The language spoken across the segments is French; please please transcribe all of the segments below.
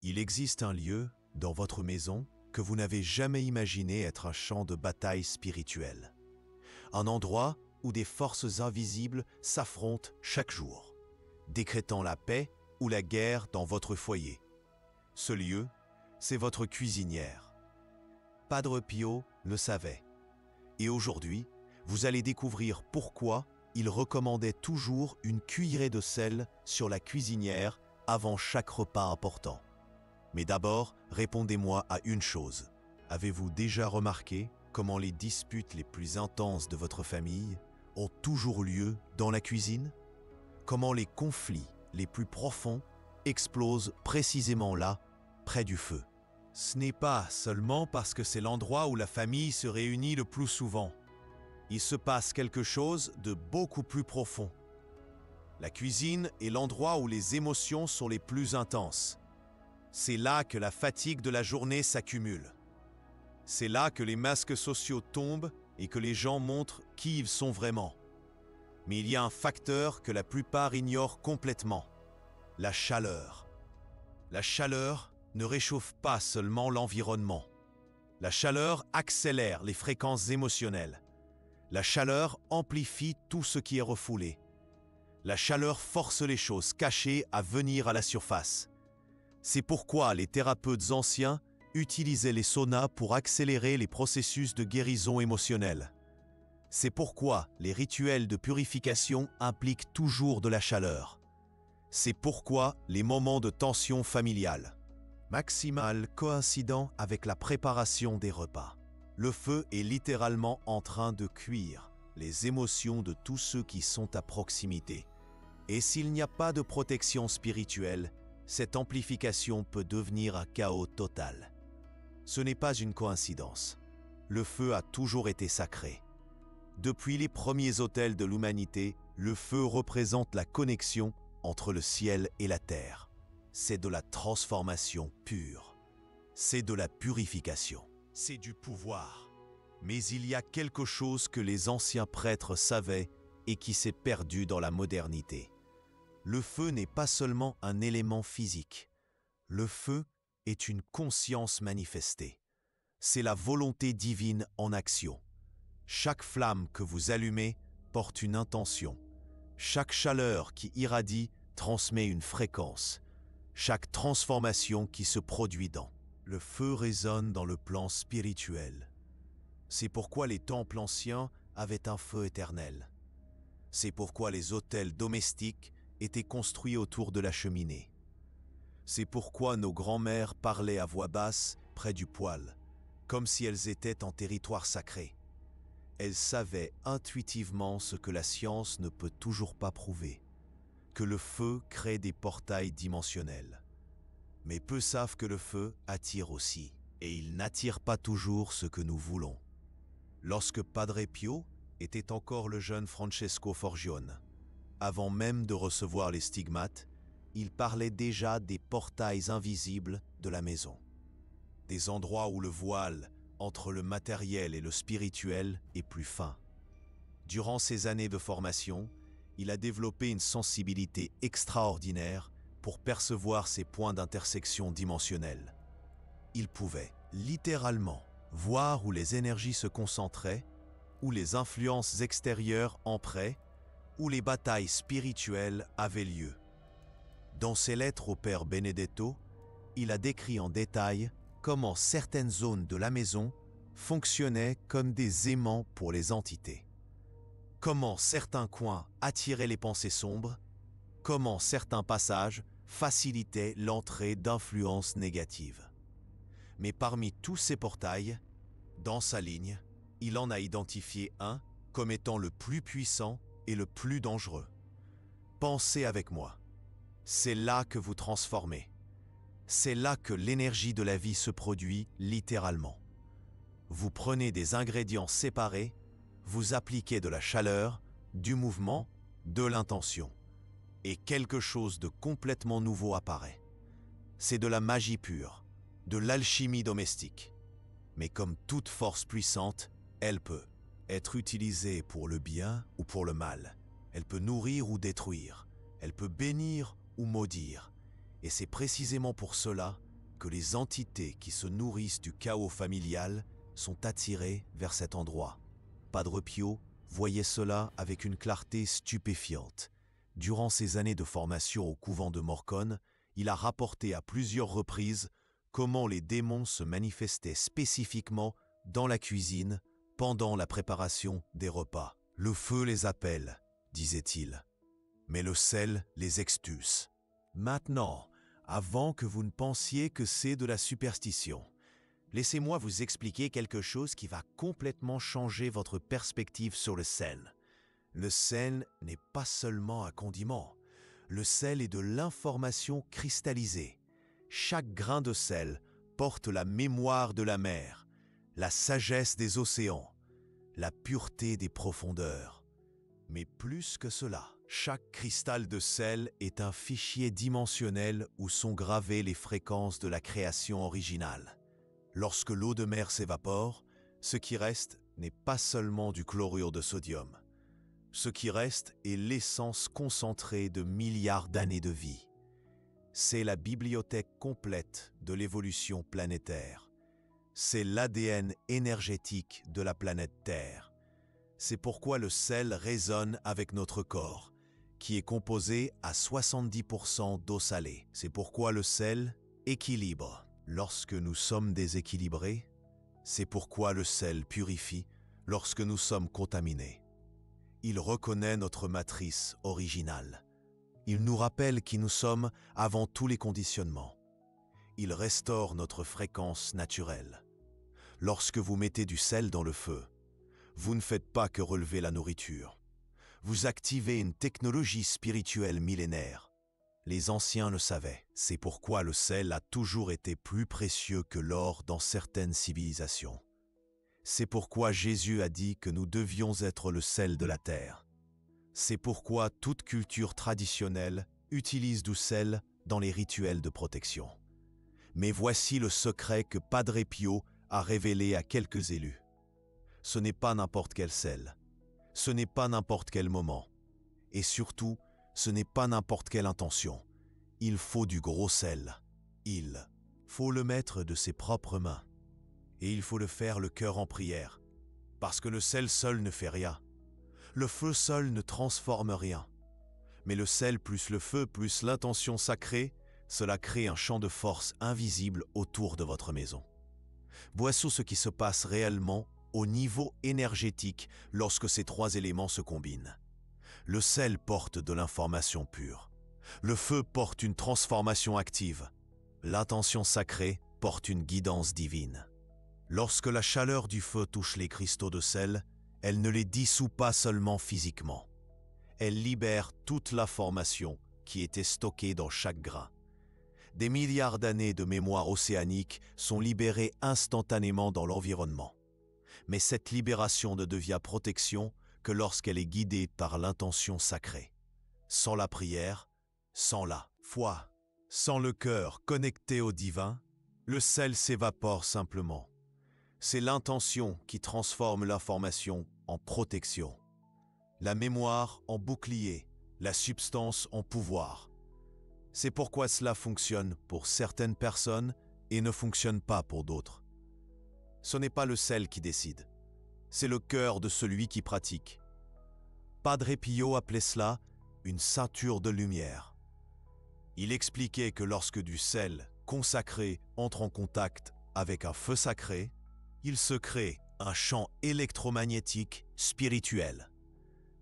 Il existe un lieu, dans votre maison, que vous n'avez jamais imaginé être un champ de bataille spirituel. Un endroit où des forces invisibles s'affrontent chaque jour, décrétant la paix ou la guerre dans votre foyer. Ce lieu, c'est votre cuisinière. Padre Pio le savait. Et aujourd'hui, vous allez découvrir pourquoi il recommandait toujours une cuillerée de sel sur la cuisinière avant chaque repas important. Mais d'abord, répondez-moi à une chose. Avez-vous déjà remarqué comment les disputes les plus intenses de votre famille ont toujours lieu dans la cuisine? Comment les conflits les plus profonds explosent précisément là, près du feu? Ce n'est pas seulement parce que c'est l'endroit où la famille se réunit le plus souvent. Il se passe quelque chose de beaucoup plus profond. La cuisine est l'endroit où les émotions sont les plus intenses. C'est là que la fatigue de la journée s'accumule. C'est là que les masques sociaux tombent et que les gens montrent qui ils sont vraiment. Mais il y a un facteur que la plupart ignorent complètement: la chaleur. La chaleur ne réchauffe pas seulement l'environnement. La chaleur accélère les fréquences émotionnelles. La chaleur amplifie tout ce qui est refoulé. La chaleur force les choses cachées à venir à la surface. C'est pourquoi les thérapeutes anciens utilisaient les saunas pour accélérer les processus de guérison émotionnelle. C'est pourquoi les rituels de purification impliquent toujours de la chaleur. C'est pourquoi les moments de tension familiale maximale coïncident avec la préparation des repas. Le feu est littéralement en train de cuire les émotions de tous ceux qui sont à proximité. Et s'il n'y a pas de protection spirituelle, cette amplification peut devenir un chaos total. Ce n'est pas une coïncidence. Le feu a toujours été sacré. Depuis les premiers autels de l'humanité, le feu représente la connexion entre le ciel et la terre. C'est de la transformation pure. C'est de la purification. C'est du pouvoir. Mais il y a quelque chose que les anciens prêtres savaient et qui s'est perdu dans la modernité. Le feu n'est pas seulement un élément physique. Le feu est une conscience manifestée. C'est la volonté divine en action. Chaque flamme que vous allumez porte une intention. Chaque chaleur qui irradie transmet une fréquence. Chaque transformation qui se produit dans. Le feu résonne dans le plan spirituel. C'est pourquoi les temples anciens avaient un feu éternel. C'est pourquoi les autels domestiques étaient construits autour de la cheminée. C'est pourquoi nos grands-mères parlaient à voix basse près du poêle, comme si elles étaient en territoire sacré. Elles savaient intuitivement ce que la science ne peut toujours pas prouver, que le feu crée des portails dimensionnels. Mais peu savent que le feu attire aussi, et il n'attire pas toujours ce que nous voulons. Lorsque Padre Pio était encore le jeune Francesco Forgione, avant même de recevoir les stigmates, il parlait déjà des portails invisibles de la maison. Des endroits où le voile entre le matériel et le spirituel est plus fin. Durant ses années de formation, il a développé une sensibilité extraordinaire pour percevoir ces points d'intersection dimensionnels. Il pouvait, littéralement, voir où les énergies se concentraient, où les influences extérieures entraient, où les batailles spirituelles avaient lieu. Dans ses lettres au père Benedetto, il a décrit en détail comment certaines zones de la maison fonctionnaient comme des aimants pour les entités. Comment certains coins attiraient les pensées sombres, comment certains passages facilitaient l'entrée d'influences négatives. Mais parmi tous ces portails, dans sa ligne, il en a identifié un comme étant le plus puissant et le plus dangereux. Pensez avec moi. C'est là que vous transformez. C'est là que l'énergie de la vie se produit littéralement. Vous prenez des ingrédients séparés, vous appliquez de la chaleur, du mouvement, de l'intention. Et quelque chose de complètement nouveau apparaît. C'est de la magie pure, de l'alchimie domestique. Mais comme toute force puissante, elle peut être utilisée pour le bien ou pour le mal. Elle peut nourrir ou détruire. Elle peut bénir ou maudire. Et c'est précisément pour cela que les entités qui se nourrissent du chaos familial sont attirées vers cet endroit. Padre Pio voyait cela avec une clarté stupéfiante. Durant ses années de formation au couvent de Morcone, il a rapporté à plusieurs reprises comment les démons se manifestaient spécifiquement dans la cuisine pendant la préparation des repas. « Le feu les appelle », disait-il, « mais le sel les expulse. » Maintenant, avant que vous ne pensiez que c'est de la superstition, laissez-moi vous expliquer quelque chose qui va complètement changer votre perspective sur le sel. Le sel n'est pas seulement un condiment. Le sel est de l'information cristallisée. Chaque grain de sel porte la mémoire de la mer, la sagesse des océans, la pureté des profondeurs. Mais plus que cela, chaque cristal de sel est un fichier dimensionnel où sont gravées les fréquences de la création originale. Lorsque l'eau de mer s'évapore, ce qui reste n'est pas seulement du chlorure de sodium. Ce qui reste est l'essence concentrée de milliards d'années de vie. C'est la bibliothèque complète de l'évolution planétaire. C'est l'ADN énergétique de la planète Terre. C'est pourquoi le sel résonne avec notre corps, qui est composé à 70% d'eau salée. C'est pourquoi le sel équilibre lorsque nous sommes déséquilibrés. C'est pourquoi le sel purifie lorsque nous sommes contaminés. Il reconnaît notre matrice originale. Il nous rappelle qui nous sommes avant tous les conditionnements. Il restaure notre fréquence naturelle. Lorsque vous mettez du sel dans le feu, vous ne faites pas que relever la nourriture. Vous activez une technologie spirituelle millénaire. Les anciens le savaient. C'est pourquoi le sel a toujours été plus précieux que l'or dans certaines civilisations. C'est pourquoi Jésus a dit que nous devions être le sel de la terre. C'est pourquoi toute culture traditionnelle utilise du sel dans les rituels de protection. Mais voici le secret que Padre Pio a révélé à quelques élus. Ce n'est pas n'importe quel sel. Ce n'est pas n'importe quel moment. Et surtout, ce n'est pas n'importe quelle intention. Il faut du gros sel. Il faut le mettre de ses propres mains. Et il faut le faire le cœur en prière. Parce que le sel seul ne fait rien. Le feu seul ne transforme rien. Mais le sel plus le feu plus l'intention sacrée, cela crée un champ de force invisible autour de votre maison. Voici ce qui se passe réellement au niveau énergétique lorsque ces trois éléments se combinent. Le sel porte de l'information pure. Le feu porte une transformation active. L'intention sacrée porte une guidance divine. Lorsque la chaleur du feu touche les cristaux de sel, elle ne les dissout pas seulement physiquement. Elle libère toute l'information qui était stockée dans chaque grain. Des milliards d'années de mémoire océanique sont libérées instantanément dans l'environnement. Mais cette libération ne devient protection que lorsqu'elle est guidée par l'intention sacrée. Sans la prière, sans la foi, sans le cœur connecté au divin, le sel s'évapore simplement. C'est l'intention qui transforme l'information en protection, la mémoire en bouclier, la substance en pouvoir. C'est pourquoi cela fonctionne pour certaines personnes et ne fonctionne pas pour d'autres. Ce n'est pas le sel qui décide, c'est le cœur de celui qui pratique. Padre Pio appelait cela une ceinture de lumière. Il expliquait que lorsque du sel consacré entre en contact avec un feu sacré, il se crée un champ électromagnétique spirituel,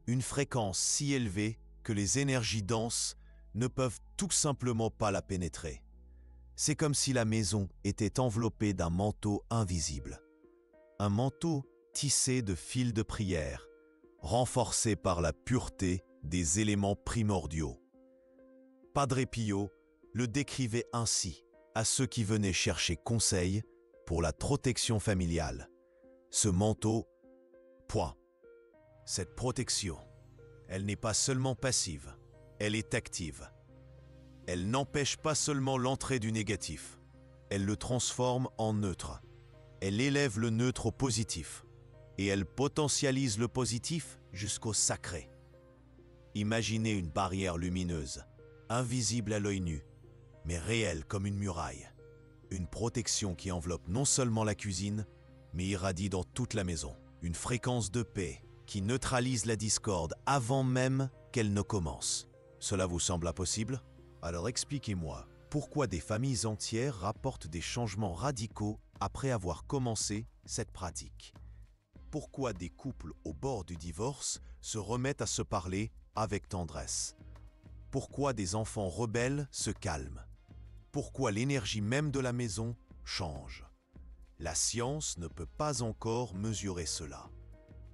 une fréquence si élevée que les énergies denses ne peuvent tout simplement pas la pénétrer. C'est comme si la maison était enveloppée d'un manteau invisible, un manteau tissé de fils de prière, renforcé par la pureté des éléments primordiaux. Padre Pio le décrivait ainsi à ceux qui venaient chercher conseil pour la protection familiale. Ce manteau, point. Cette protection, elle n'est pas seulement passive, elle est active. Elle n'empêche pas seulement l'entrée du négatif, elle le transforme en neutre. Elle élève le neutre au positif et elle potentialise le positif jusqu'au sacré. Imaginez une barrière lumineuse, invisible à l'œil nu, mais réelle comme une muraille. Une protection qui enveloppe non seulement la cuisine, mais irradie dans toute la maison. Une fréquence de paix qui neutralise la discorde avant même qu'elle ne commence. Cela vous semble impossible? Alors expliquez-moi, pourquoi des familles entières rapportent des changements radicaux après avoir commencé cette pratique? Pourquoi des couples au bord du divorce se remettent à se parler avec tendresse? Pourquoi des enfants rebelles se calment? Pourquoi l'énergie même de la maison change? La science ne peut pas encore mesurer cela,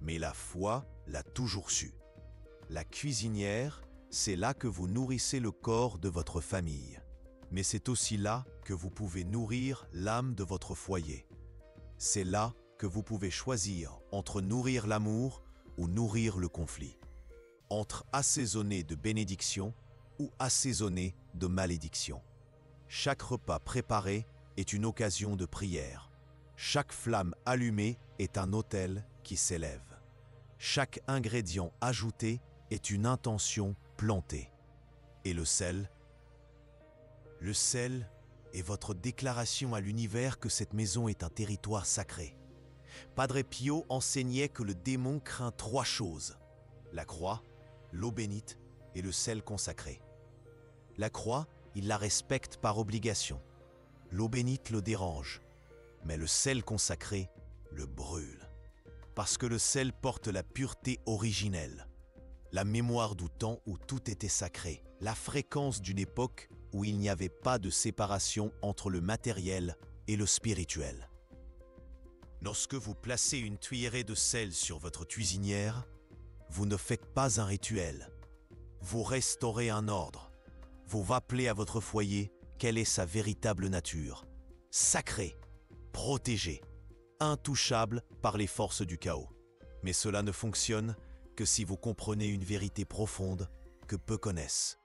mais la foi l'a toujours su. La cuisinière, c'est là que vous nourrissez le corps de votre famille, mais c'est aussi là que vous pouvez nourrir l'âme de votre foyer. C'est là que vous pouvez choisir entre nourrir l'amour ou nourrir le conflit, entre assaisonner de bénédiction ou assaisonner de malédiction. Chaque repas préparé est une occasion de prière. Chaque flamme allumée est un autel qui s'élève. Chaque ingrédient ajouté est une intention plantée. Et le sel? Le sel est votre déclaration à l'univers que cette maison est un territoire sacré. Padre Pio enseignait que le démon craint 3 choses: la croix, l'eau bénite et le sel consacré. La croix, il la respecte par obligation. L'eau bénite le dérange, mais le sel consacré le brûle. Parce que le sel porte la pureté originelle, la mémoire du temps où tout était sacré, la fréquence d'une époque où il n'y avait pas de séparation entre le matériel et le spirituel. Lorsque vous placez une cuillerée de sel sur votre cuisinière, vous ne faites pas un rituel. Vous restaurez un ordre. Vous rappelez à votre foyer quelle est sa véritable nature. Sacrée, protégée, intouchable par les forces du chaos. Mais cela ne fonctionne que si vous comprenez une vérité profonde que peu connaissent.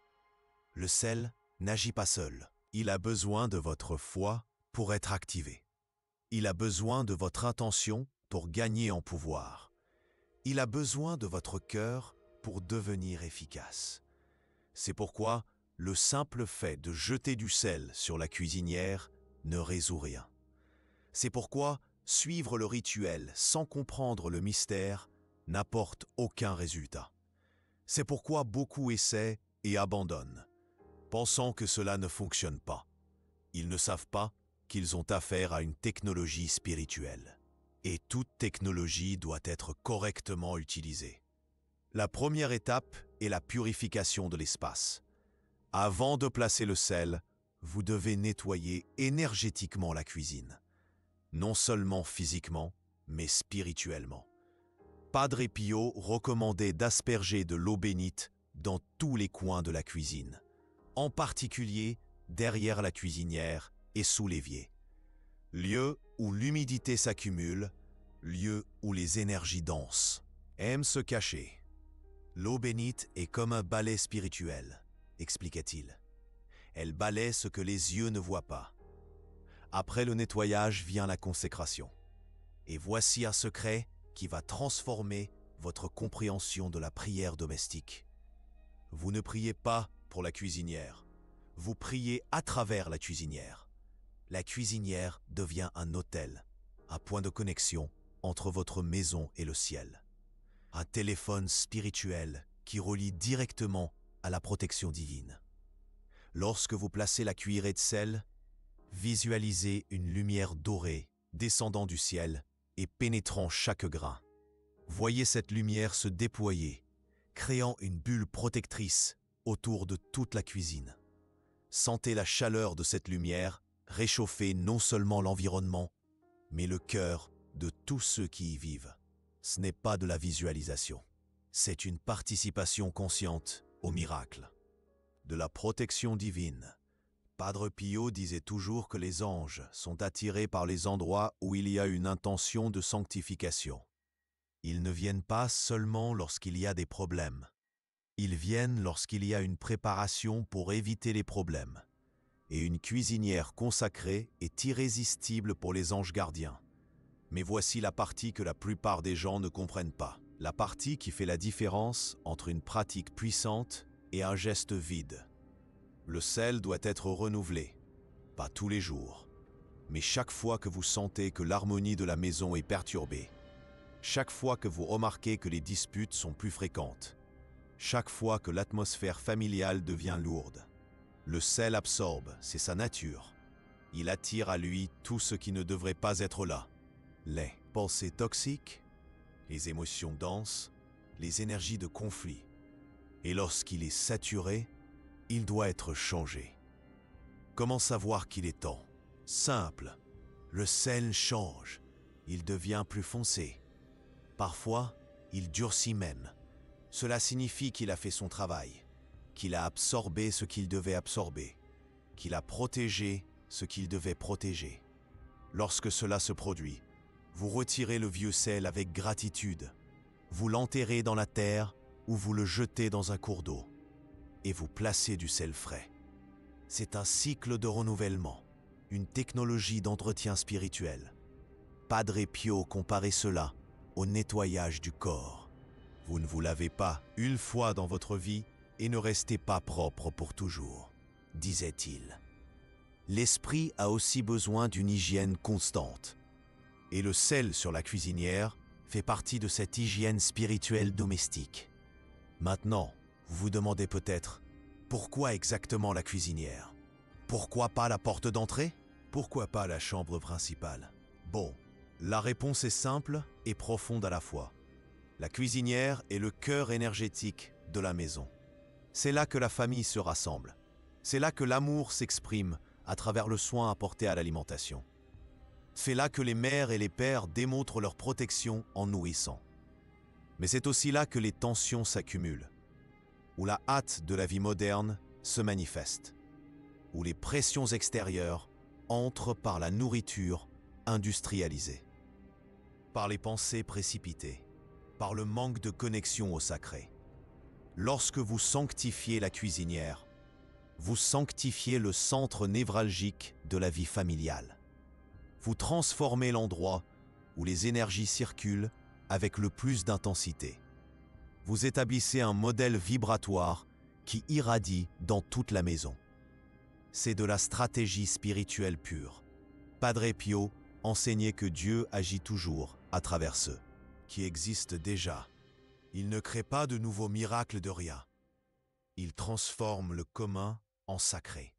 Le sel n'agit pas seul. Il a besoin de votre foi pour être activé. Il a besoin de votre intention pour gagner en pouvoir. Il a besoin de votre cœur pour devenir efficace. C'est pourquoi le simple fait de jeter du sel sur la cuisinière ne résout rien. C'est pourquoi suivre le rituel sans comprendre le mystère n'apporte aucun résultat. C'est pourquoi beaucoup essaient et abandonnent, pensant que cela ne fonctionne pas. Ils ne savent pas qu'ils ont affaire à une technologie spirituelle. Et toute technologie doit être correctement utilisée. La première étape est la purification de l'espace. Avant de placer le sel, vous devez nettoyer énergétiquement la cuisine. Non seulement physiquement, mais spirituellement. Padre Pio recommandait d'asperger de l'eau bénite dans tous les coins de la cuisine, en particulier derrière la cuisinière et sous l'évier. Lieu où l'humidité s'accumule, lieu où les énergies dansent, aiment se cacher. L'eau bénite est comme un balai spirituel, expliquait-il. Elle balaie ce que les yeux ne voient pas. Après le nettoyage vient la consécration. Et voici un secret qui va transformer votre compréhension de la prière domestique. Vous ne priez pas pour la cuisinière, vous priez à travers la cuisinière. La cuisinière devient un autel, un point de connexion entre votre maison et le ciel. Un téléphone spirituel qui relie directement à la protection divine. Lorsque vous placez la cuillerée de sel, visualisez une lumière dorée descendant du ciel et pénétrant chaque grain. Voyez cette lumière se déployer, créant une bulle protectrice autour de toute la cuisine. Sentez la chaleur de cette lumière réchauffer non seulement l'environnement, mais le cœur de tous ceux qui y vivent. Ce n'est pas de la visualisation, c'est une participation consciente au miracle. De la protection divine. Padre Pio disait toujours que les anges sont attirés par les endroits où il y a une intention de sanctification. Ils ne viennent pas seulement lorsqu'il y a des problèmes. Ils viennent lorsqu'il y a une préparation pour éviter les problèmes. Et une cuisinière consacrée est irrésistible pour les anges gardiens. Mais voici la partie que la plupart des gens ne comprennent pas. La partie qui fait la différence entre une pratique puissante et un geste vide. Le sel doit être renouvelé, pas tous les jours, Mais chaque fois que vous sentez que l'harmonie de la maison est perturbée, chaque fois que vous remarquez que les disputes sont plus fréquentes, chaque fois que l'atmosphère familiale devient lourde, le sel absorbe, c'est sa nature. Il attire à lui tout ce qui ne devrait pas être là. Les pensées toxiques, les émotions denses, les énergies de conflit. Et lorsqu'il est saturé, il doit être changé. Comment savoir qu'il est temps? Simple. Le sel change. Il devient plus foncé. Parfois, il durcit même. Cela signifie qu'il a fait son travail, qu'il a absorbé ce qu'il devait absorber, qu'il a protégé ce qu'il devait protéger. Lorsque cela se produit, vous retirez le vieux sel avec gratitude, vous l'enterrez dans la terre ou vous le jetez dans un cours d'eau, et vous placez du sel frais. C'est un cycle de renouvellement, une technologie d'entretien spirituel. Padre Pio comparait cela au nettoyage du corps. Vous ne vous lavez pas une fois dans votre vie et ne restez pas propre pour toujours, disait-il. L'esprit a aussi besoin d'une hygiène constante. Et le sel sur la cuisinière fait partie de cette hygiène spirituelle domestique. Maintenant, vous vous demandez peut-être, pourquoi exactement la cuisinière? Pourquoi pas la porte d'entrée? Pourquoi pas la chambre principale? Bon, la réponse est simple et profonde à la fois. La cuisinière est le cœur énergétique de la maison. C'est là que la famille se rassemble. C'est là que l'amour s'exprime à travers le soin apporté à l'alimentation. C'est là que les mères et les pères démontrent leur protection en nourrissant. Mais c'est aussi là que les tensions s'accumulent, où la hâte de la vie moderne se manifeste, où les pressions extérieures entrent par la nourriture industrialisée, par les pensées précipitées, par le manque de connexion au sacré. Lorsque vous sanctifiez la cuisinière, vous sanctifiez le centre névralgique de la vie familiale. Vous transformez l'endroit où les énergies circulent avec le plus d'intensité. Vous établissez un modèle vibratoire qui irradie dans toute la maison. C'est de la stratégie spirituelle pure. Padre Pio enseignait que Dieu agit toujours à travers ceux qui existent déjà. Il ne crée pas de nouveaux miracles de rien. Il transforme le commun en sacré.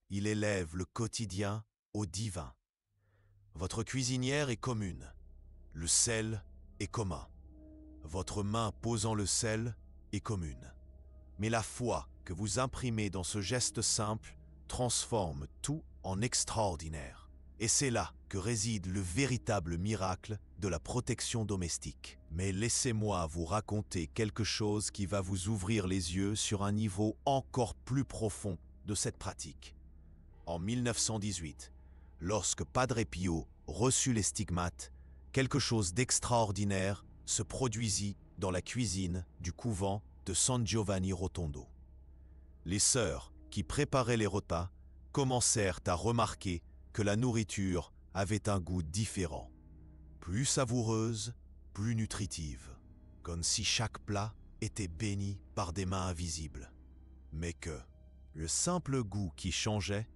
Il élève le quotidien au divin. Votre cuisinière est commune. Le sel est commun. Votre main posant le sel est commune. Mais la foi que vous imprimez dans ce geste simple transforme tout en extraordinaire. Et c'est là que réside le véritable miracle de la protection domestique. Mais laissez-moi vous raconter quelque chose qui va vous ouvrir les yeux sur un niveau encore plus profond de cette pratique. En 1918, lorsque Padre Pio reçut les stigmates, quelque chose d'extraordinaire se produisit dans la cuisine du couvent de San Giovanni Rotondo. Les sœurs qui préparaient les repas commencèrent à remarquer que la nourriture avait un goût différent, plus savoureuse, plus nutritive, comme si chaque plat était béni par des mains invisibles. Mais que le simple goût qui changeait,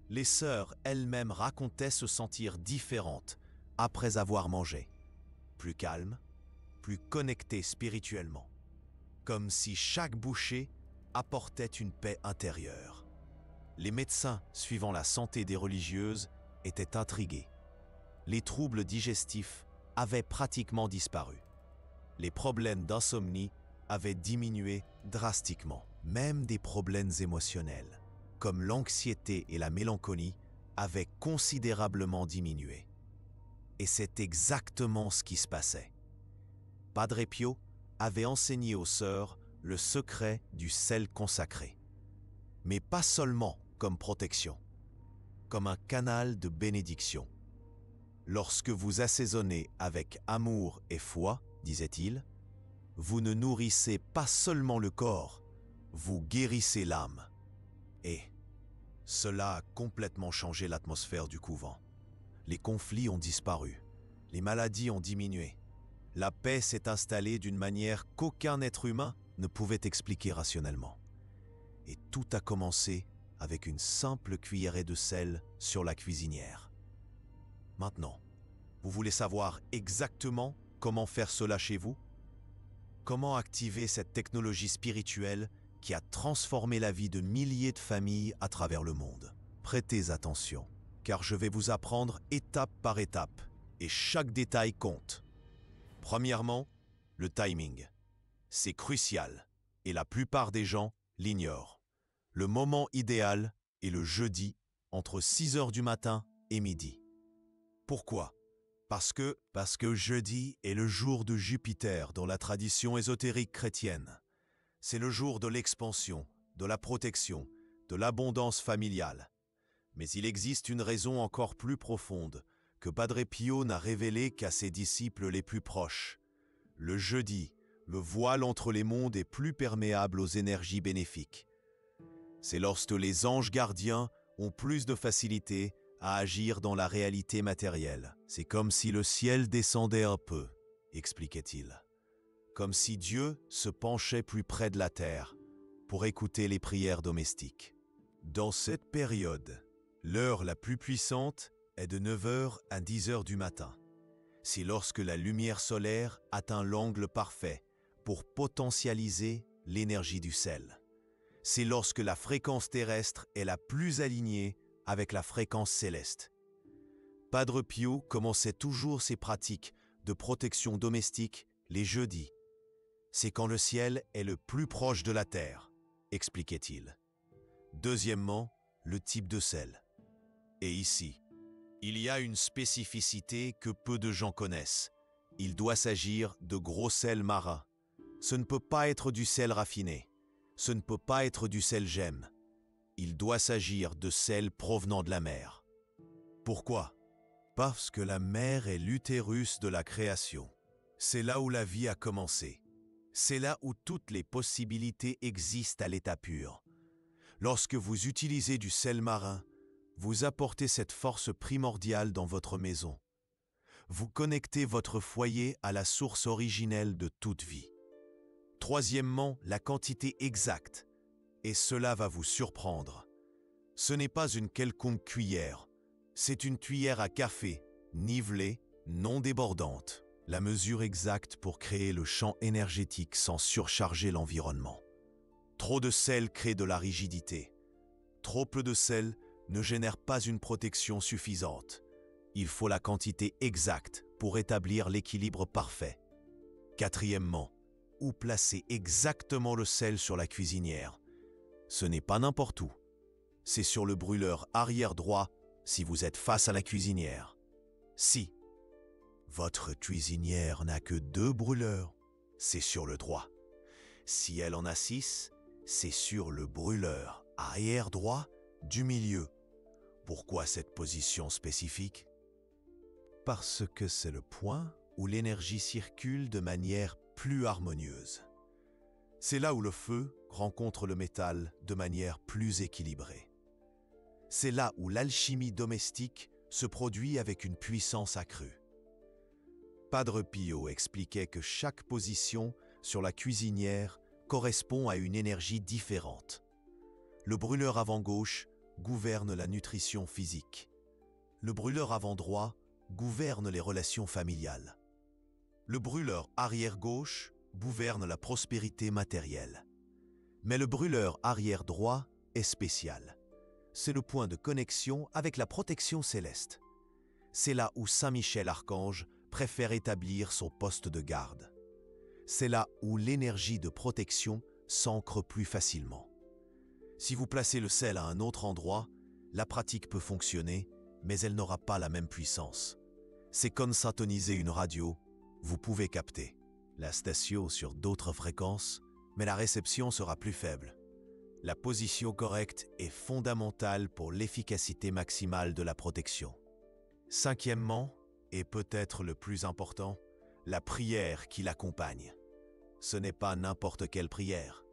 les sœurs elles-mêmes racontaient se sentir différentes après avoir mangé, plus calmes, plus connectées spirituellement, comme si chaque bouchée apportait une paix intérieure. Les médecins suivant la santé des religieuses étaient intrigués. Les troubles digestifs avaient pratiquement disparu. Les problèmes d'insomnie avaient diminué drastiquement. Même des problèmes émotionnels, comme l'anxiété et la mélancolie, avaient considérablement diminué. Et c'est exactement ce qui se passait. Padre Pio avait enseigné aux sœurs le secret du sel consacré. Mais pas seulement comme protection, comme un canal de bénédiction. Lorsque vous assaisonnez avec amour et foi, disait-il, vous ne nourrissez pas seulement le corps, vous guérissez l'âme. Et cela a complètement changé l'atmosphère du couvent. Les conflits ont disparu, les maladies ont diminué. La paix s'est installée d'une manière qu'aucun être humain ne pouvait expliquer rationnellement. Et tout a commencé avec une simple cuillerée de sel sur la cuisinière. Maintenant, vous voulez savoir exactement comment faire cela chez vous? Comment activer cette technologie spirituelle qui a transformé la vie de milliers de familles à travers le monde? Prêtez attention, car je vais vous apprendre étape par étape, et chaque détail compte. Premièrement, le timing. C'est crucial, et la plupart des gens l'ignorent. Le moment idéal est le jeudi, entre 6 heures du matin et midi. Pourquoi? Parce que jeudi est le jour de Jupiter dans la tradition ésotérique chrétienne. C'est le jour de l'expansion, de la protection, de l'abondance familiale. Mais il existe une raison encore plus profonde que Padre Pio n'a révélée qu'à ses disciples les plus proches. Le jeudi, le voile entre les mondes est plus perméable aux énergies bénéfiques. C'est lorsque les anges gardiens ont plus de facilité à agir dans la réalité matérielle. C'est comme si le ciel descendait un peu, expliquait-il. Comme si Dieu se penchait plus près de la terre pour écouter les prières domestiques. Dans cette période, l'heure la plus puissante est de 9 heures à 10 heures du matin. C'est lorsque la lumière solaire atteint l'angle parfait pour potentialiser l'énergie du sel. C'est lorsque la fréquence terrestre est la plus alignée avec la fréquence céleste. Padre Pio commençait toujours ses pratiques de protection domestique les jeudis. C'est quand le ciel est le plus proche de la terre, expliquait-il. Deuxièmement, le type de sel. Et ici, il y a une spécificité que peu de gens connaissent. Il doit s'agir de gros sel marin. Ce ne peut pas être du sel raffiné. Ce ne peut pas être du sel gemme. Il doit s'agir de sel provenant de la mer. Pourquoi? Parce que la mer est l'utérus de la création. C'est là où la vie a commencé. C'est là où toutes les possibilités existent à l'état pur. Lorsque vous utilisez du sel marin, vous apportez cette force primordiale dans votre maison. Vous connectez votre foyer à la source originelle de toute vie. Troisièmement, la quantité exacte. Et cela va vous surprendre. Ce n'est pas une quelconque cuillère. C'est une cuillère à café, nivelée, non débordante. La mesure exacte pour créer le champ énergétique sans surcharger l'environnement. Trop de sel crée de la rigidité. Trop peu de sel ne génère pas une protection suffisante. Il faut la quantité exacte pour établir l'équilibre parfait. Quatrièmement, où placer exactement le sel sur la cuisinière? Ce n'est pas n'importe où. C'est sur le brûleur arrière droit si vous êtes face à la cuisinière. Si votre cuisinière n'a que 2 brûleurs, c'est sur le droit. Si elle en a 6, c'est sur le brûleur arrière droit du milieu. Pourquoi cette position spécifique? Parce que c'est le point où l'énergie circule de manière plus harmonieuse. C'est là où le feu rencontre le métal de manière plus équilibrée. C'est là où l'alchimie domestique se produit avec une puissance accrue. Padre Pio expliquait que chaque position sur la cuisinière correspond à une énergie différente. Le brûleur avant gauche gouverne la nutrition physique. Le brûleur avant droit gouverne les relations familiales. Le brûleur arrière gauche gouverne la prospérité matérielle. Mais le brûleur arrière droit est spécial. C'est le point de connexion avec la protection céleste. C'est là où Saint Michel Archange préfère établir son poste de garde. C'est là où l'énergie de protection s'ancre plus facilement. Si vous placez le sel à un autre endroit, la pratique peut fonctionner, mais elle n'aura pas la même puissance. C'est comme syntoniser une radio, vous pouvez capter la station sur d'autres fréquences, mais la réception sera plus faible. La position correcte est fondamentale pour l'efficacité maximale de la protection. Cinquièmement, et peut-être le plus important, la prière qui l'accompagne. Ce n'est pas n'importe quelle prière.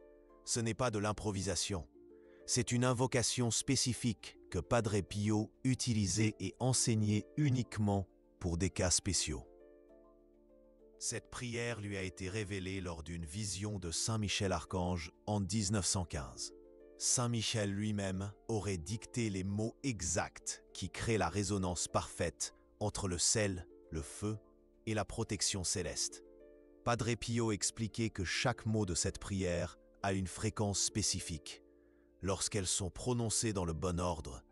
Ce n'est pas de l'improvisation. C'est une invocation spécifique que Padre Pio utilisait et enseignait uniquement pour des cas spéciaux. Cette prière lui a été révélée lors d'une vision de Saint Michel Archange en 1915. Saint Michel lui-même aurait dicté les mots exacts qui créent la résonance parfaite entre le sel, le feu et la protection céleste. Padre Pio expliquait que chaque mot de cette prière a une fréquence spécifique. Lorsqu'elles sont prononcées dans le bon ordre,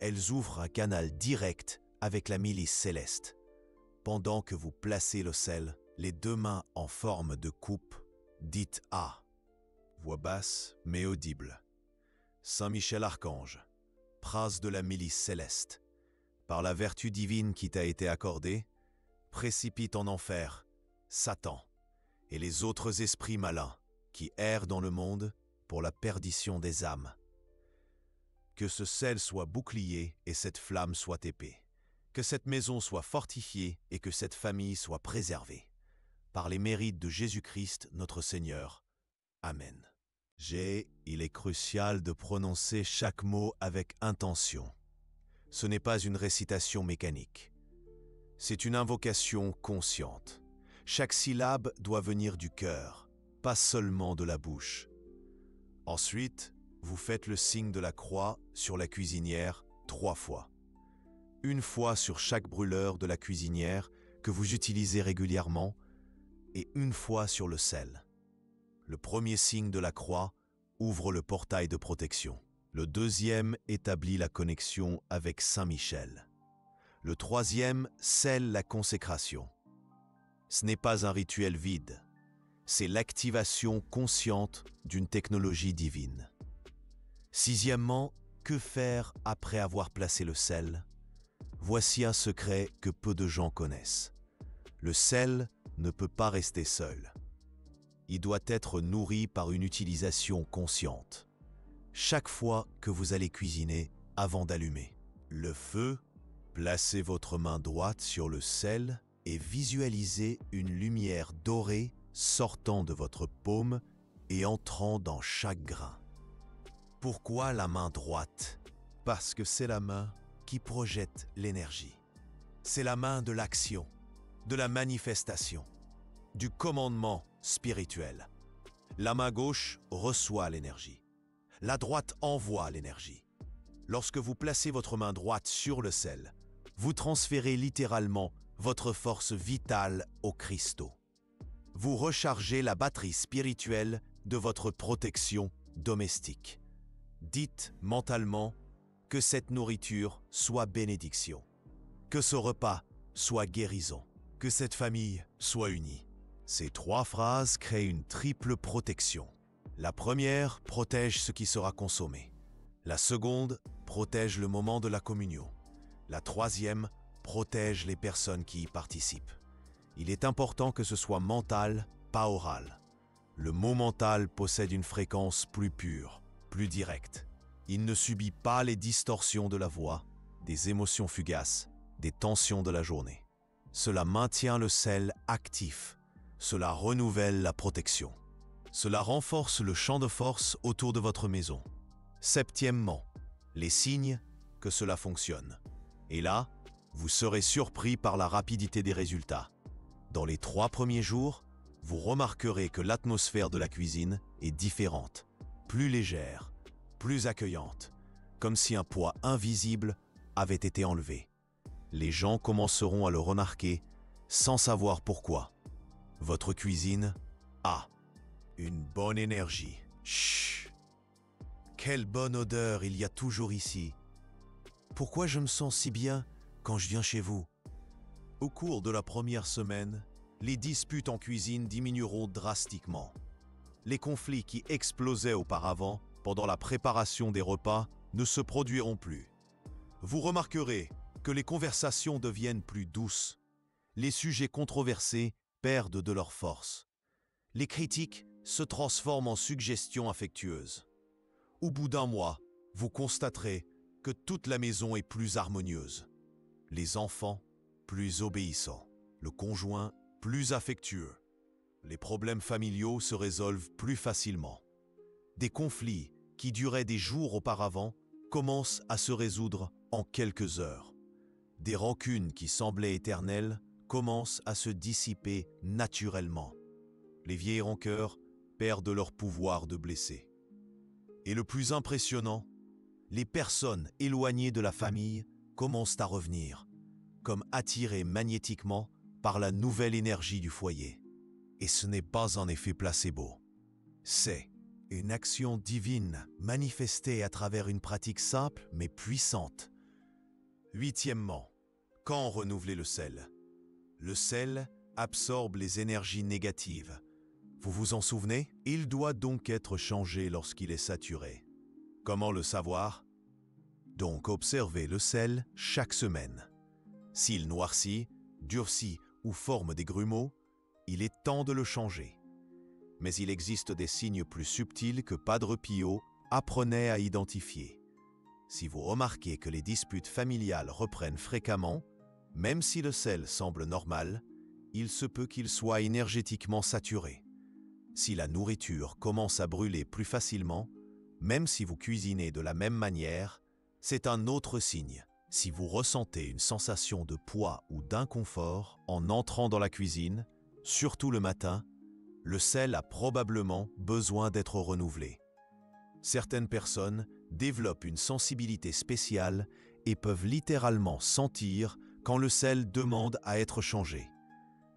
elles ouvrent un canal direct avec la milice céleste. Pendant que vous placez le sel, les deux mains en forme de coupe, dites A. Voix basse mais audible. Saint Michel Archange, prince de la milice céleste, par la vertu divine qui t'a été accordée, précipite en enfer Satan et les autres esprits malins qui errent dans le monde pour la perdition des âmes. Que ce sel soit bouclier et cette flamme soit épée. Que cette maison soit fortifiée et que cette famille soit préservée. Par les mérites de Jésus-Christ, notre Seigneur. Amen. Il est crucial de prononcer chaque mot avec intention. Ce n'est pas une récitation mécanique. C'est une invocation consciente. Chaque syllabe doit venir du cœur, pas seulement de la bouche. Ensuite, vous faites le signe de la croix sur la cuisinière 3 fois. Une fois sur chaque brûleur de la cuisinière que vous utilisez régulièrement et une fois sur le sel. Le premier signe de la croix ouvre le portail de protection. Le deuxième établit la connexion avec Saint Michel. Le troisième scelle la consécration. Ce n'est pas un rituel vide, c'est l'activation consciente d'une technologie divine. Sixièmement, que faire après avoir placé le sel? Voici un secret que peu de gens connaissent. Le sel ne peut pas rester seul. Il doit être nourri par une utilisation consciente. Chaque fois que vous allez cuisiner avant d'allumer le feu, placez votre main droite sur le sel et visualisez une lumière dorée sortant de votre paume et entrant dans chaque grain. Pourquoi la main droite? Parce que c'est la main qui projette l'énergie. C'est la main de l'action, de la manifestation, du commandement spirituel. La main gauche reçoit l'énergie. La droite envoie l'énergie. Lorsque vous placez votre main droite sur le sel, vous transférez littéralement votre force vitale aux cristaux. Vous rechargez la batterie spirituelle de votre protection domestique. Dites mentalement que cette nourriture soit bénédiction, que ce repas soit guérison, que cette famille soit unie. Ces 3 phrases créent une triple protection. La première protège ce qui sera consommé. La seconde protège le moment de la communion. La troisième protège les personnes qui y participent. Il est important que ce soit mental, pas oral. Le mot mental possède une fréquence plus pure, plus directe. Il ne subit pas les distorsions de la voix, des émotions fugaces, des tensions de la journée. Cela maintient le sel actif. Cela renouvelle la protection. Cela renforce le champ de force autour de votre maison. Septièmement, les signes que cela fonctionne. Et là, vous serez surpris par la rapidité des résultats. Dans les 3 premiers jours, vous remarquerez que l'atmosphère de la cuisine est différente, plus légère, plus accueillante, comme si un poids invisible avait été enlevé. Les gens commenceront à le remarquer sans savoir pourquoi. Votre cuisine a une bonne énergie. Chut! Quelle bonne odeur il y a toujours ici. Pourquoi je me sens si bien quand je viens chez vous? Au cours de la première semaine, les disputes en cuisine diminueront drastiquement. Les conflits qui explosaient auparavant pendant la préparation des repas ne se produiront plus. Vous remarquerez que les conversations deviennent plus douces. Les sujets controversés perdent de leur force. Les critiques se transforment en suggestions affectueuses. Au bout d'un mois, vous constaterez que toute la maison est plus harmonieuse. Les enfants plus obéissants. Le conjoint plus affectueux. Les problèmes familiaux se résolvent plus facilement. Des conflits qui duraient des jours auparavant commencent à se résoudre en quelques heures. Des rancunes qui semblaient éternelles commencent à se dissiper naturellement. Les vieilles rancœurs perdent leur pouvoir de blesser. Et le plus impressionnant, les personnes éloignées de la famille commencent à revenir, comme attirés magnétiquement par la nouvelle énergie du foyer. Et ce n'est pas un effet placebo. C'est une action divine manifestée à travers une pratique simple mais puissante. Huitièmement, quand renouveler le sel? Le sel absorbe les énergies négatives. Vous vous en souvenez? Il doit donc être changé lorsqu'il est saturé. Comment le savoir? Donc observez le sel chaque semaine. S'il noircit, durcit ou forme des grumeaux, il est temps de le changer. Mais il existe des signes plus subtils que Padre Pio apprenait à identifier. Si vous remarquez que les disputes familiales reprennent fréquemment, même si le sel semble normal, il se peut qu'il soit énergétiquement saturé. Si la nourriture commence à brûler plus facilement, même si vous cuisinez de la même manière, c'est un autre signe. Si vous ressentez une sensation de poids ou d'inconfort en entrant dans la cuisine, surtout le matin, le sel a probablement besoin d'être renouvelé. Certaines personnes développent une sensibilité spéciale et peuvent littéralement sentir quand le sel demande à être changé.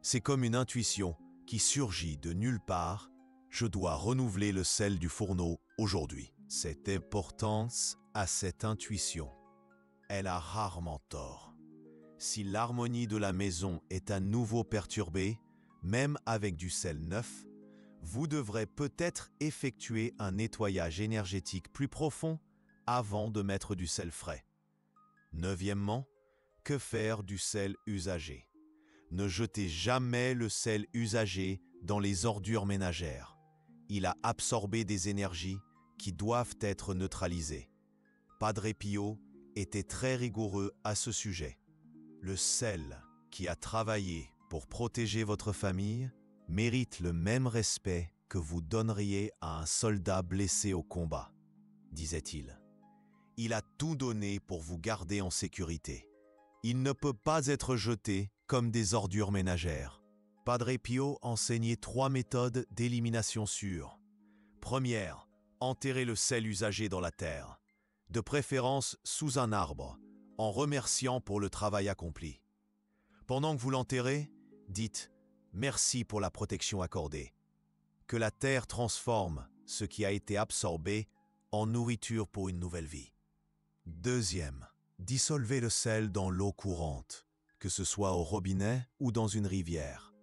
C'est comme une intuition qui surgit de nulle part. Je dois renouveler le sel du fourneau aujourd'hui. Cette importance à cette intuition. Elle a rarement tort. Si l'harmonie de la maison est à nouveau perturbée, même avec du sel neuf, vous devrez peut-être effectuer un nettoyage énergétique plus profond avant de mettre du sel frais. Neuvièmement, que faire du sel usagé? Ne jetez jamais le sel usagé dans les ordures ménagères. Il a absorbé des énergies qui doivent être neutralisées. Padre Pio était très rigoureux à ce sujet. Le sel qui a travaillé pour protéger votre famille mérite le même respect que vous donneriez à un soldat blessé au combat, disait-il. Il a tout donné pour vous garder en sécurité. Il ne peut pas être jeté comme des ordures ménagères. Padre Pio enseignait 3 méthodes d'élimination sûre. Première, enterrez le sel usagé dans la terre, de préférence sous un arbre, en remerciant pour le travail accompli. Pendant que vous l'enterrez, dites « Merci pour la protection accordée ». Que la terre transforme ce qui a été absorbé en nourriture pour une nouvelle vie. Deuxième, dissolvez le sel dans l'eau courante, que ce soit au robinet ou dans une rivière,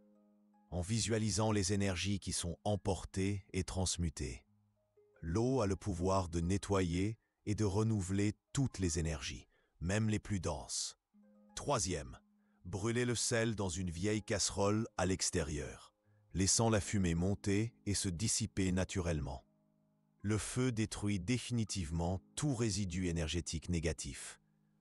en visualisant les énergies qui sont emportées et transmutées. L'eau a le pouvoir de nettoyer et de renouveler toutes les énergies, même les plus denses. Troisième, brûlez le sel dans une vieille casserole à l'extérieur, laissant la fumée monter et se dissiper naturellement. Le feu détruit définitivement tout résidu énergétique négatif,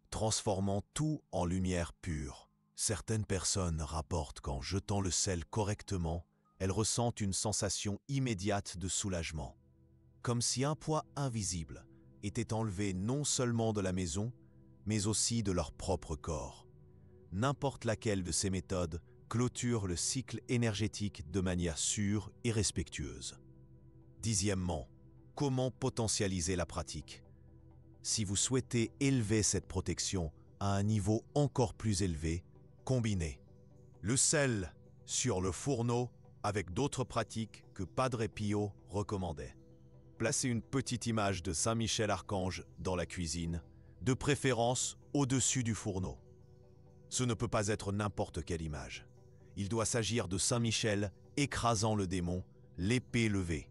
transformant tout en lumière pure. Certaines personnes rapportent qu'en jetant le sel correctement, elles ressentent une sensation immédiate de soulagement, comme si un poids invisible était enlevé non seulement de la maison, mais aussi de leur propre corps. N'importe laquelle de ces méthodes clôture le cycle énergétique de manière sûre et respectueuse. Dixièmement, comment potentialiser la pratique? Si vous souhaitez élever cette protection à un niveau encore plus élevé, combinez le sel sur le fourneau avec d'autres pratiques que Padre Pio recommandait. Placez une petite image de Saint Michel Archange dans la cuisine, de préférence au-dessus du fourneau. Ce ne peut pas être n'importe quelle image. Il doit s'agir de Saint Michel écrasant le démon, l'épée levée.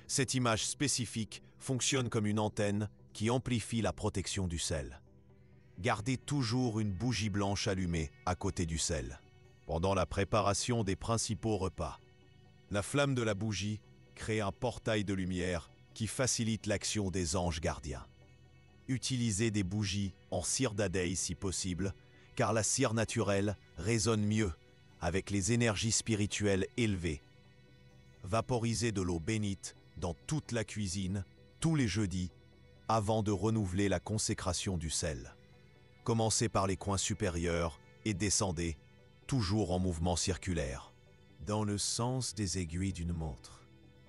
Cette image spécifique fonctionne comme une antenne qui amplifie la protection du sel. Gardez toujours une bougie blanche allumée à côté du sel, pendant la préparation des principaux repas. La flamme de la bougie crée un portail de lumière qui facilite l'action des anges gardiens. Utilisez des bougies en cire d'abeille si possible, car la cire naturelle résonne mieux avec les énergies spirituelles élevées. Vaporisez de l'eau bénite dans toute la cuisine, tous les jeudis, avant de renouveler la consécration du sel. Commencez par les coins supérieurs et descendez, toujours en mouvement circulaire, dans le sens des aiguilles d'une montre.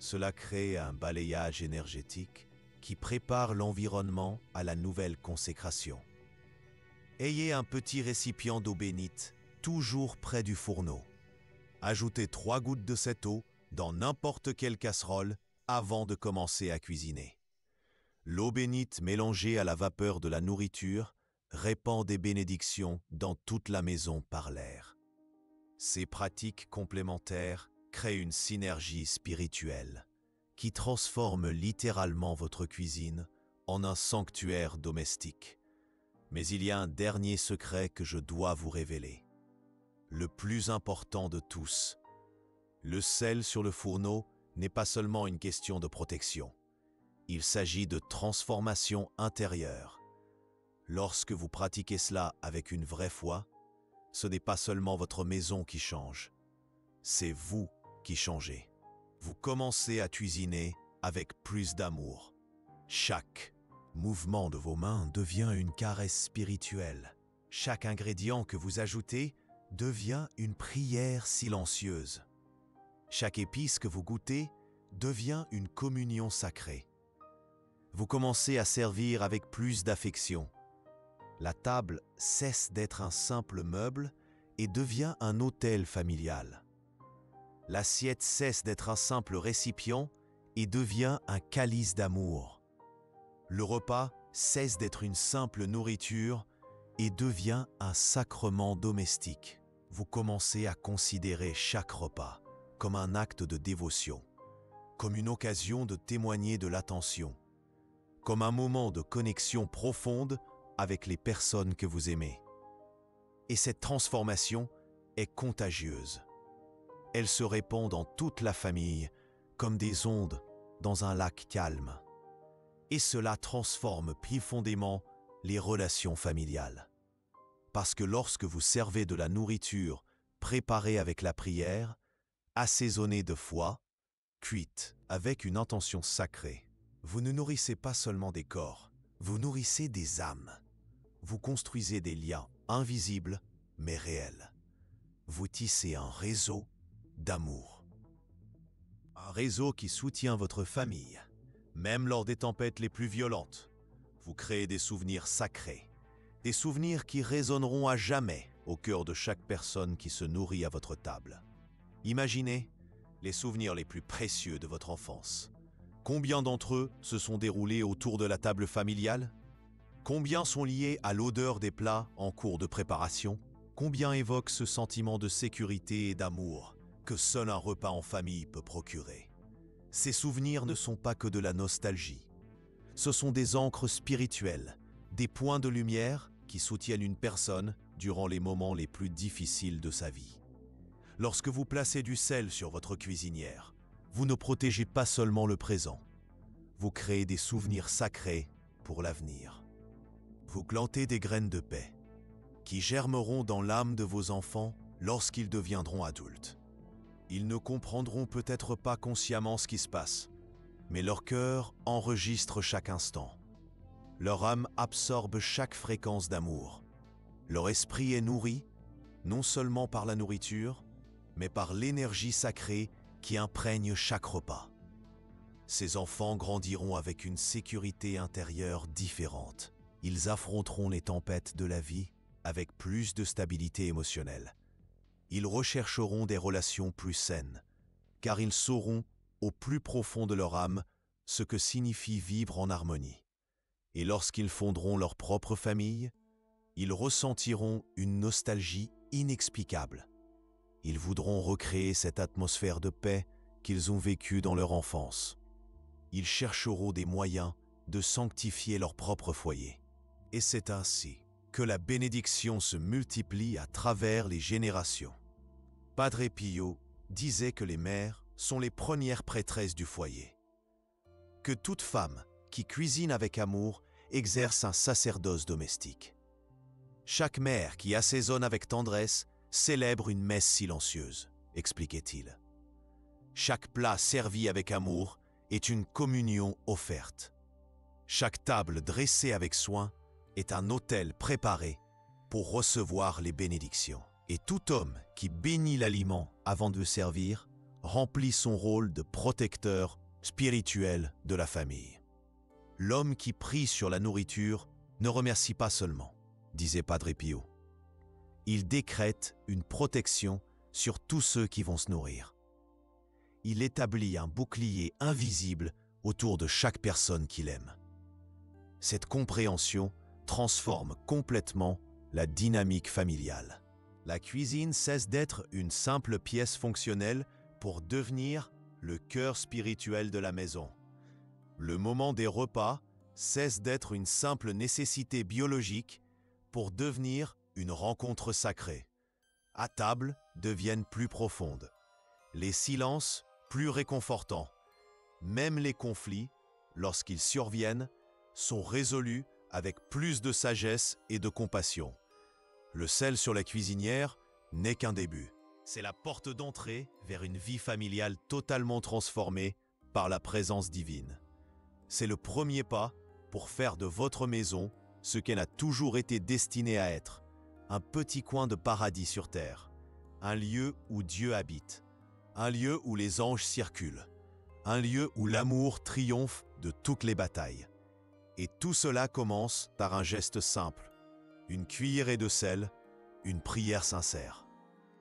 Cela crée un balayage énergétique qui prépare l'environnement à la nouvelle consécration. Ayez un petit récipient d'eau bénite, toujours près du fourneau. Ajoutez 3 gouttes de cette eau dans n'importe quelle casserole avant de commencer à cuisiner. L'eau bénite mélangée à la vapeur de la nourriture répand des bénédictions dans toute la maison par l'air. Ces pratiques complémentaires créent une synergie spirituelle qui transforme littéralement votre cuisine en un sanctuaire domestique. Mais il y a un dernier secret que je dois vous révéler. Le plus important de tous. Le sel sur le fourneau n'est pas seulement une question de protection. Il s'agit de transformation intérieure. Lorsque vous pratiquez cela avec une vraie foi, ce n'est pas seulement votre maison qui change, c'est vous qui changez. Vous commencez à cuisiner avec plus d'amour. Chaque mouvement de vos mains devient une caresse spirituelle. Chaque ingrédient que vous ajoutez devient une prière silencieuse. Chaque épice que vous goûtez devient une communion sacrée. Vous commencez à servir avec plus d'affection. La table cesse d'être un simple meuble et devient un autel familial. L'assiette cesse d'être un simple récipient et devient un calice d'amour. Le repas cesse d'être une simple nourriture et devient un sacrement domestique. Vous commencez à considérer chaque repas comme un acte de dévotion, comme une occasion de témoigner de l'attention, comme un moment de connexion profonde avec les personnes que vous aimez. Et cette transformation est contagieuse. Elle se répand dans toute la famille comme des ondes dans un lac calme. Et cela transforme profondément les relations familiales. Parce que lorsque vous servez de la nourriture préparée avec la prière, assaisonnée de foi, cuite avec une intention sacrée, vous ne nourrissez pas seulement des corps, vous nourrissez des âmes. Vous construisez des liens invisibles mais réels. Vous tissez un réseau d'amour. Un réseau qui soutient votre famille, même lors des tempêtes les plus violentes. Vous créez des souvenirs sacrés, des souvenirs qui résonneront à jamais au cœur de chaque personne qui se nourrit à votre table. Imaginez les souvenirs les plus précieux de votre enfance. Combien d'entre eux se sont déroulés autour de la table familiale? Combien sont liés à l'odeur des plats en cours de préparation? Combien évoquent ce sentiment de sécurité et d'amour que seul un repas en famille peut procurer? Ces souvenirs ne sont pas que de la nostalgie. Ce sont des ancres spirituelles, des points de lumière qui soutiennent une personne durant les moments les plus difficiles de sa vie. Lorsque vous placez du sel sur votre cuisinière, vous ne protégez pas seulement le présent, vous créez des souvenirs sacrés pour l'avenir. Vous plantez des graines de paix qui germeront dans l'âme de vos enfants lorsqu'ils deviendront adultes. Ils ne comprendront peut-être pas consciemment ce qui se passe, mais leur cœur enregistre chaque instant. Leur âme absorbe chaque fréquence d'amour. Leur esprit est nourri, non seulement par la nourriture, mais par l'énergie sacrée qui imprègne chaque repas. Ces enfants grandiront avec une sécurité intérieure différente. Ils affronteront les tempêtes de la vie avec plus de stabilité émotionnelle. Ils rechercheront des relations plus saines, car ils sauront au plus profond de leur âme ce que signifie vivre en harmonie. Et lorsqu'ils fonderont leur propre famille, ils ressentiront une nostalgie inexplicable. Ils voudront recréer cette atmosphère de paix qu'ils ont vécue dans leur enfance. Ils chercheront des moyens de sanctifier leur propre foyer. Et c'est ainsi que la bénédiction se multiplie à travers les générations. Padre Pio disait que les mères sont les premières prêtresses du foyer. Que toute femme qui cuisine avec amour exerce un sacerdoce domestique. Chaque mère qui assaisonne avec tendresse célèbre une messe silencieuse, expliquait-il. Chaque plat servi avec amour est une communion offerte. Chaque table dressée avec soin est un autel préparé pour recevoir les bénédictions. Et tout homme qui bénit l'aliment avant de servir remplit son rôle de protecteur spirituel de la famille. L'homme qui prie sur la nourriture ne remercie pas seulement. disait Padre Pio. Il décrète une protection sur tous ceux qui vont se nourrir. Il établit un bouclier invisible autour de chaque personne qu'il aime. Cette compréhension transforme complètement la dynamique familiale. La cuisine cesse d'être une simple pièce fonctionnelle pour devenir le cœur spirituel de la maison. Le moment des repas cesse d'être une simple nécessité biologique pour devenir une rencontre sacrée. À table deviennent plus profondes, les silences plus réconfortants. Même les conflits, lorsqu'ils surviennent, sont résolus avec plus de sagesse et de compassion. Le sel sur la cuisinière n'est qu'un début. C'est la porte d'entrée vers une vie familiale totalement transformée par la présence divine. C'est le premier pas pour faire de votre maison ce qu'elle a toujours été destinée à être, un petit coin de paradis sur terre, un lieu où Dieu habite, un lieu où les anges circulent, un lieu où l'amour triomphe de toutes les batailles. Et tout cela commence par un geste simple, une cuillerée de sel, une prière sincère,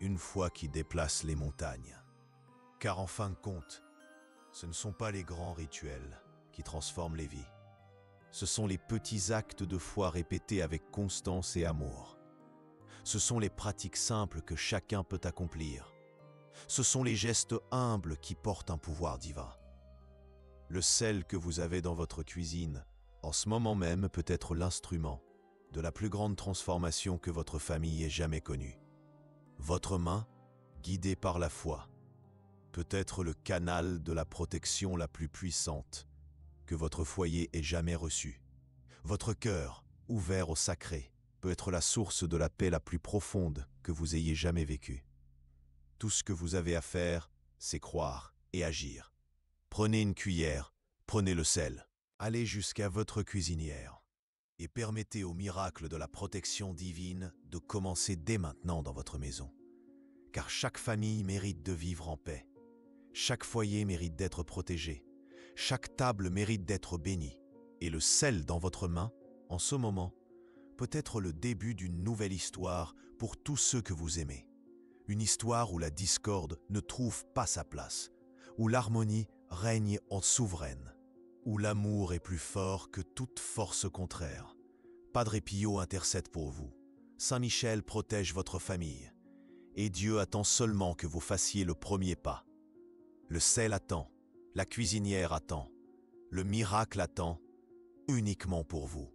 une foi qui déplace les montagnes. Car en fin de compte, ce ne sont pas les grands rituels qui transforment les vies. Ce sont les petits actes de foi répétés avec constance et amour. Ce sont les pratiques simples que chacun peut accomplir. Ce sont les gestes humbles qui portent un pouvoir divin. Le sel que vous avez dans votre cuisine, en ce moment même, peut être l'instrument de la plus grande transformation que votre famille ait jamais connue. Votre main, guidée par la foi, peut être le canal de la protection la plus puissante que votre foyer ait jamais reçue. Votre cœur, ouvert au sacré, peut être la source de la paix la plus profonde que vous ayez jamais vécue. Tout ce que vous avez à faire, c'est croire et agir. Prenez une cuillère, prenez le sel, allez jusqu'à votre cuisinière et permettez au miracle de la protection divine de commencer dès maintenant dans votre maison. Car chaque famille mérite de vivre en paix. Chaque foyer mérite d'être protégé. Chaque table mérite d'être bénie. Et le sel dans votre main, en ce moment, peut être le début d'une nouvelle histoire pour tous ceux que vous aimez. Une histoire où la discorde ne trouve pas sa place, où l'harmonie règne en souveraine, où l'amour est plus fort que toute force contraire. Padre Pio intercède pour vous. Saint Michel protège votre famille. Et Dieu attend seulement que vous fassiez le premier pas. Le sel attend, la cuisinière attend, le miracle attend, uniquement pour vous.